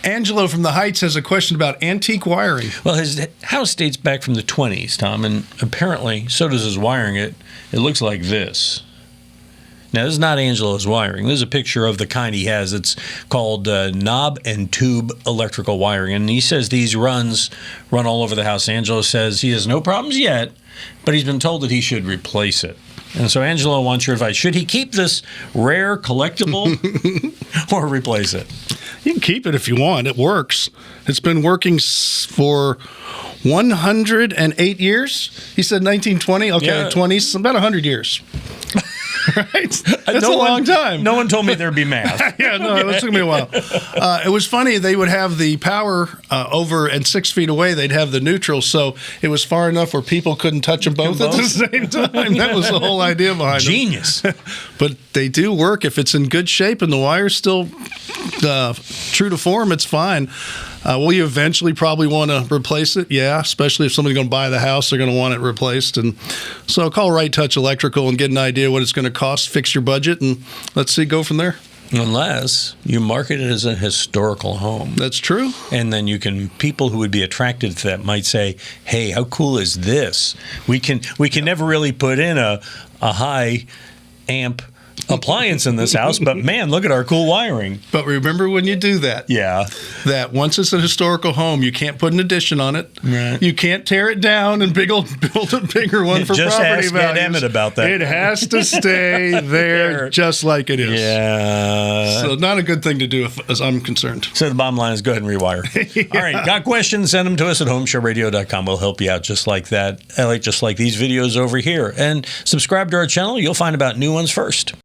Angelo from the Heights has a question about antique wiring. Well, his house dates back from the 20s, Tom, and apparently so does his wiring. It looks like this. Now, this is not Angelo's wiring. This is a picture of the kind he has. It's called knob and tube electrical wiring. And he says these run all over the house. Angelo says he has no problems yet, but he's been told that he should replace it. And so Angelo wants your advice. Should he keep this rare collectible or replace it? You can keep it if you want. It works. It's been working for 108 years. He said 1920. Okay, Yeah. 20s, about 100 years. Right? That's a long time. No one told me there'd be math. Yeah, no, it took me a while. It was funny. They would have the power over and 6 feet away. They'd have the neutral, so it was far enough where people couldn't touch them both at the same time. That was the whole idea behind them. Genius. But they do work. If it's in good shape and the wire's still true to form, it's fine. Will you eventually probably want to replace it? Yeah, especially if somebody's going to buy the house, they're going to want it replaced. And so call Right Touch Electrical and get an idea what it's going to cost, fix your budget, and let's see, go from there. Unless you market it as a historical home. That's true. And then people who would be attracted to that might say, hey, how cool is this? We can never really put in a high amp appliance in this house, but man, look at our cool wiring. But remember when you do that, that once it's a historical home, you can't put an addition on it. Right. You can't tear it down and build a bigger one for just property ask values. Ed Emmett about that. It has to stay there just like it is. Yeah. So not a good thing to do as I'm concerned. So the bottom line is go ahead and rewire. All right. Got questions? Send them to us at HomeShowRadio.com. We'll help you out just like that. Just like these videos over here. And subscribe to our channel. You'll find about new ones first.